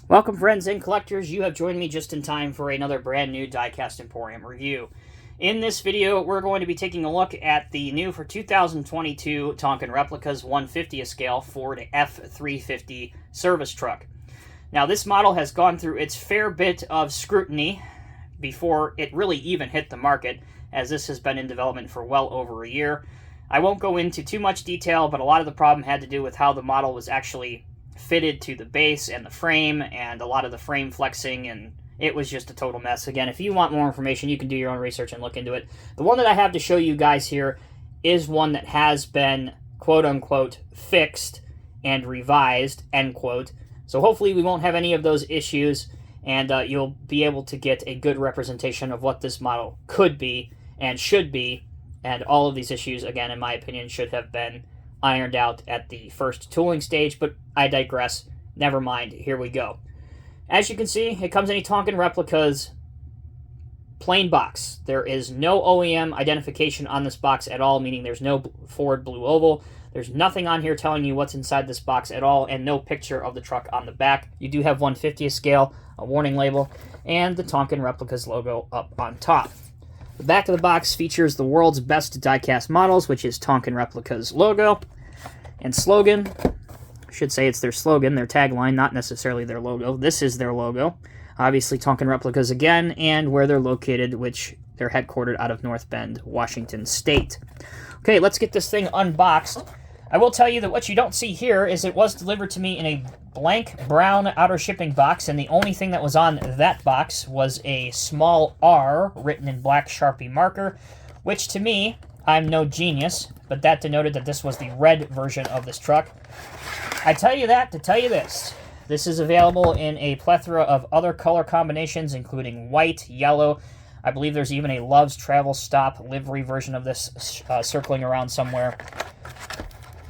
Welcome, friends and collectors. You have joined me just in time for another brand new Diecast Emporium review. In this video, we're going to be taking a look at the new for 2022 Tonkin Replicas 150th scale Ford F-350 service truck. Now, this model has gone through its fair bit of scrutiny before it really even hit the market, as this has been in development for well over a year. I won't go into too much detail, but a lot of the problem had to do with how the model was actually fitted to the base and the frame, and a lot of the frame flexing, and it was just a total mess. Again, if you want more information, you can do your own research and look into it. The one that I have to show you guys here is one that has been quote-unquote fixed and revised, end quote. So hopefully we won't have any of those issues, and you'll be able to get a good representation of what this model could be and should be, and all of these issues, again, in my opinion, should have been ironed out at the first tooling stage, but I digress. Never mind. Here we go. As you can see, it comes in a Tonkin Replicas plain box. There is no OEM identification on this box at all, meaning there's no Ford Blue Oval. There's nothing on here telling you what's inside this box at all, and no picture of the truck on the back. You do have 1/50th scale, a warning label, and the Tonkin Replicas logo up on top. The back of the box features the world's best diecast models, which is Tonkin Replicas logo and slogan. I should say it's their slogan, their tagline, not necessarily their logo. This is their logo. Obviously, Tonkin Replicas again, and where they're located, which they're headquartered out of North Bend, Washington State. Okay, let's get this thing unboxed. I will tell you that what you don't see here is it was delivered to me in a blank brown outer shipping box, and the only thing that was on that box was a small R written in black Sharpie marker, which to me, I'm no genius, but that denoted that this was the red version of this truck. I tell you that to tell you this. This is available in a plethora of other color combinations, including white, yellow. I believe there's even a Love's Travel Stop livery version of this circling around somewhere.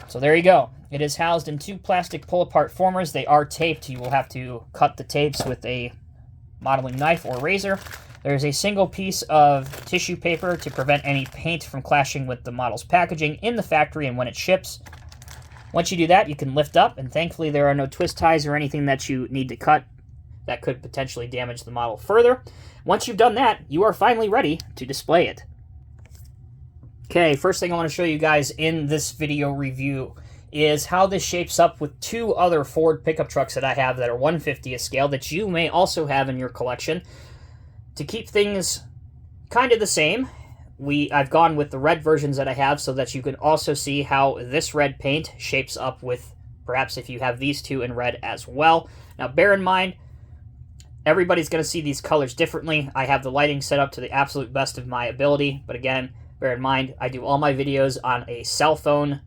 So there you go. It is housed in two plastic pull-apart formers. They are taped. You will have to cut the tapes with a modeling knife or razor. There is a single piece of tissue paper to prevent any paint from clashing with the model's packaging in the factory and when it ships. Once you do that, you can lift up, and thankfully there are no twist ties or anything that you need to cut that could potentially damage the model further. Once you've done that, you are finally ready to display it. Okay, first thing I want to show you guys in this video review is how this shapes up with two other Ford pickup trucks that I have that are 1/50th scale that you may also have in your collection. To keep things kind of the same, I've gone with the red versions that I have so that you can also see how this red paint shapes up with perhaps if you have these two in red as well. Now bear in mind, everybody's going to see these colors differently. I have the lighting set up to the absolute best of my ability, but again, bear in mind, I do all my videos on a cell phone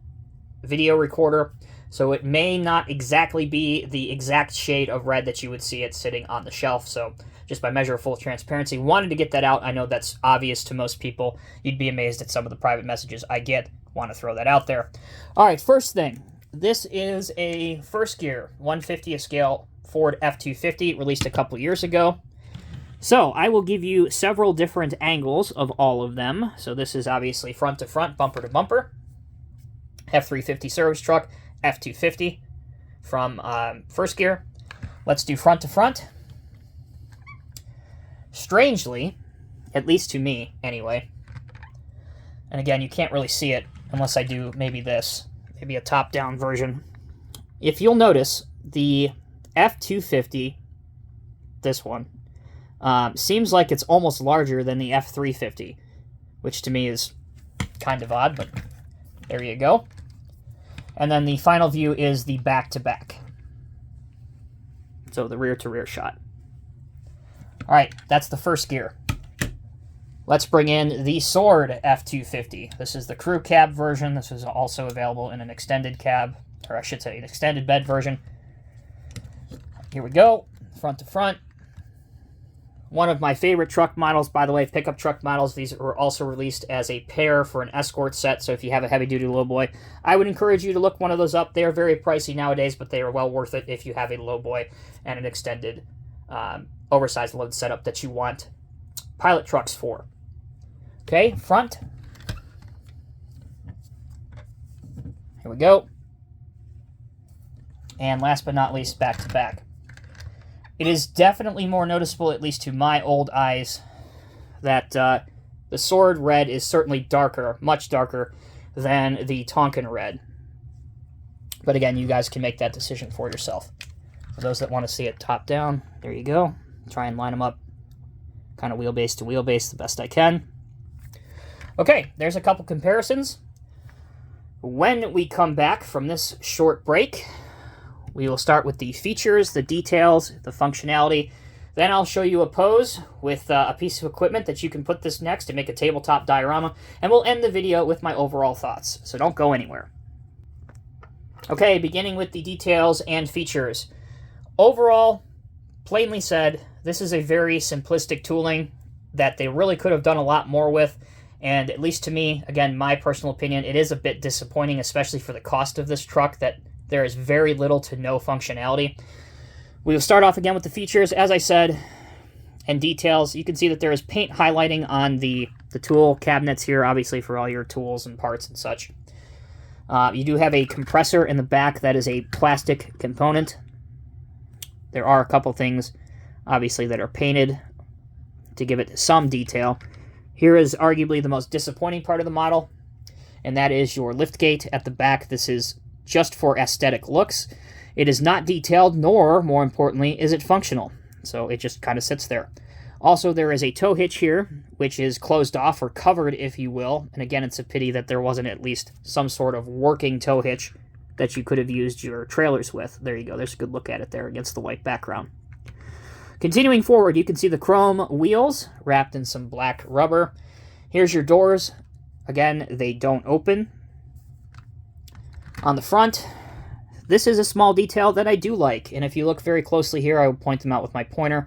video recorder, so it may not exactly be the exact shade of red that you would see it sitting on the shelf. So just by measure of full transparency, wanted to get that out. I know that's obvious to most people. You'd be amazed at some of the private messages I get. Want to throw that out there. All right, first thing. This is a first gear 1/50th scale Ford F-250 released a couple years ago. So I will give you several different angles of all of them. So this is obviously front to front, bumper to bumper. F-350 service truck, F-250 from first gear. Let's do front to front. Strangely, at least to me anyway, and again, you can't really see it unless I do maybe this, maybe a top-down version. If you'll notice, the F-250, this one, seems like it's almost larger than the F-350, which to me is kind of odd, but there you go. And then the final view is the back-to-back. So the rear-to-rear shot. All right, that's the first gear. Let's bring in the Sword F-250. This is the crew cab version. This is also available in an extended cab, or I should say an extended bed version. Here we go, front to front. One of my favorite truck models, by the way, pickup truck models. These were also released as a pair for an escort set, so if you have a heavy-duty lowboy, I would encourage you to look one of those up. They're very pricey nowadays, but they are well worth it if you have a lowboy and an extended oversized load setup that you want pilot trucks for. Okay, front. Here we go. And last but not least, back to back. it is definitely more noticeable, at least to my old eyes, that the sword red is certainly darker, much darker, than the Tonkin red. But again, you guys can make that decision for yourself. For those that want to see it top down, there you go. Try and line them up kind of wheelbase to wheelbase the best I can. Okay, there's a couple comparisons. When we come back from this short break, we will start with the features, the details, the functionality. Then I'll show you a pose with a piece of equipment that you can put this next to make a tabletop diorama, and we'll end the video with my overall thoughts, so don't go anywhere. Okay, beginning with the details and features. Overall, plainly said, this is a very simplistic tooling that they really could have done a lot more with, and at least to me, again, my personal opinion, it is a bit disappointing, especially for the cost of this truck, that there is very little to no functionality. We will start off again with the features, as I said, and details. You can see that there is paint highlighting on the tool cabinets here, obviously for all your tools and parts and such. You do have a compressor in the back that is a plastic component. There are a couple things, obviously, that are painted to give it some detail. Here is arguably the most disappointing part of the model, and that is your liftgate at the back. This is just for aesthetic looks. It is not detailed, nor, more importantly, is it functional. So it just kind of sits there. Also, there is a tow hitch here, which is closed off or covered, if you will. And again, it's a pity that there wasn't at least some sort of working tow hitch that you could have used your trailers with. There you go. There's a good look at it there against the white background. Continuing forward, you can see the chrome wheels wrapped in some black rubber. Here's your doors. Again, they don't open. On the front, this is a small detail that I do like, and if you look very closely here, I will point them out with my pointer.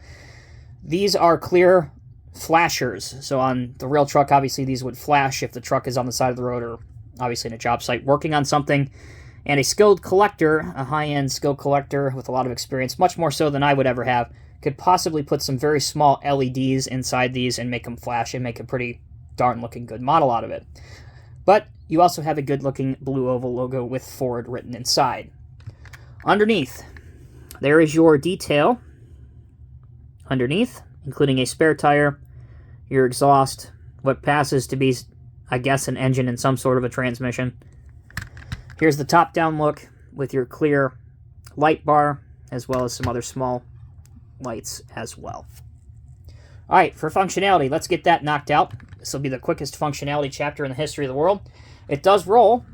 These are clear flashers. So on the real truck, obviously these would flash if the truck is on the side of the road or obviously in a job site working on something. And a skilled collector, a high-end skilled collector with a lot of experience, much more so than I would ever have, could possibly put some very small LEDs inside these and make them flash and make a pretty darn looking good model out of it. But you also have a good looking blue oval logo with Ford written inside. Underneath, there is your detail underneath, including a spare tire, your exhaust, what passes to be, I guess, an engine and some sort of a transmission. Here's the top-down look with your clear light bar, as well as some other small lights as well. All right, for functionality, let's get that knocked out. This will be the quickest functionality chapter in the history of the world. It does roll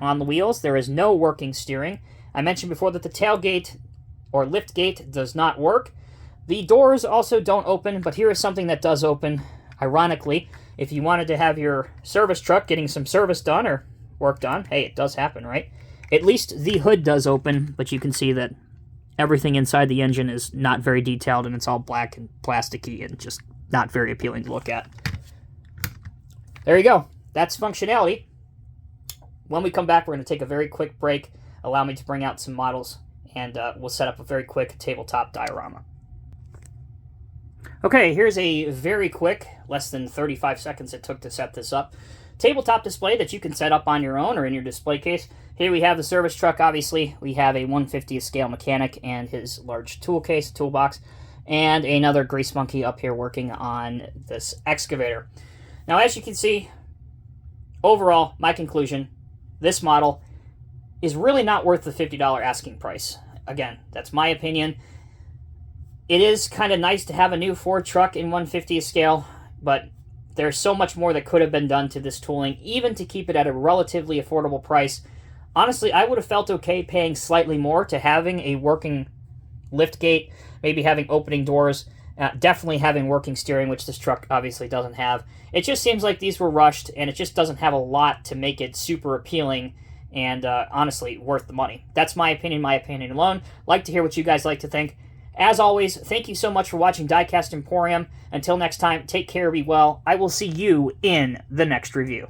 on the wheels. There is no working steering. I mentioned before that the tailgate or lift gate does not work. The doors also don't open, but here is something that does open. Ironically, if you wanted to have your service truck getting some service done or work done, hey, it does happen, right? At least the hood does open, but you can see that everything inside the engine is not very detailed, and it's all black and plasticky and just not very appealing to look at. There you go. That's functionality. When we come back, we're going to take a very quick break. Allow me to bring out some models, and we'll set up a very quick tabletop diorama. Okay, here's a very quick, less than 35 seconds it took to set this up, tabletop display that you can set up on your own or in your display case. Here we have the service truck, obviously. We have a 1/50th scale mechanic and his large tool case, toolbox, and another grease monkey up here working on this excavator. Now, as you can see, overall, my conclusion, this model is really not worth the $50 asking price. Again, that's my opinion. It is kind of nice to have a new Ford truck in 1/50th scale, but there's so much more that could have been done to this tooling, even to keep it at a relatively affordable price. Honestly, I would have felt okay paying slightly more to having a working lift gate, maybe having opening doors, definitely having working steering, which this truck obviously doesn't have. It just seems like these were rushed, and it just doesn't have a lot to make it super appealing and honestly worth the money. That's my opinion alone. Like to hear what you guys like to think. As always, thank you so much for watching Diecast Emporium. Until next time, take care, be well. I will see you in the next review.